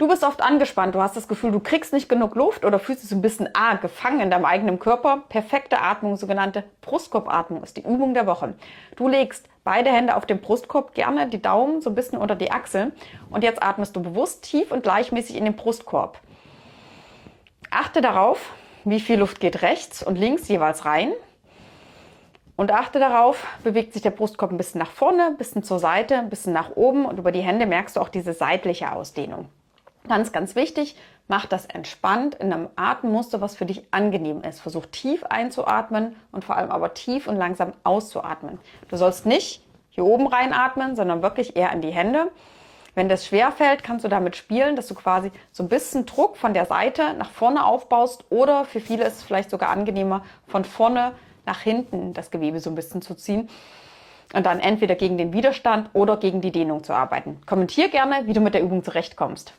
Du bist oft angespannt, du hast das Gefühl, du kriegst nicht genug Luft oder fühlst dich so ein bisschen gefangen in deinem eigenen Körper. Perfekte Atmung, sogenannte Brustkorbatmung, ist die Übung der Woche. Du legst beide Hände auf den Brustkorb, gerne die Daumen so ein bisschen unter die Achseln. Und jetzt atmest du bewusst tief und gleichmäßig in den Brustkorb. Achte darauf, wie viel Luft geht rechts und links jeweils rein. Und achte darauf, bewegt sich der Brustkorb ein bisschen nach vorne, ein bisschen zur Seite, ein bisschen nach oben. Und über die Hände merkst du auch diese seitliche Ausdehnung. Ganz, ganz wichtig, mach das entspannt in einem Atemmuster, was für dich angenehm ist. Versuch tief einzuatmen und vor allem aber tief und langsam auszuatmen. Du sollst nicht hier oben reinatmen, sondern wirklich eher in die Hände. Wenn das schwer fällt, kannst du damit spielen, dass du quasi so ein bisschen Druck von der Seite nach vorne aufbaust oder für viele ist es vielleicht sogar angenehmer, von vorne nach hinten das Gewebe so ein bisschen zu ziehen. Und dann entweder gegen den Widerstand oder gegen die Dehnung zu arbeiten. Kommentier gerne, wie du mit der Übung zurechtkommst.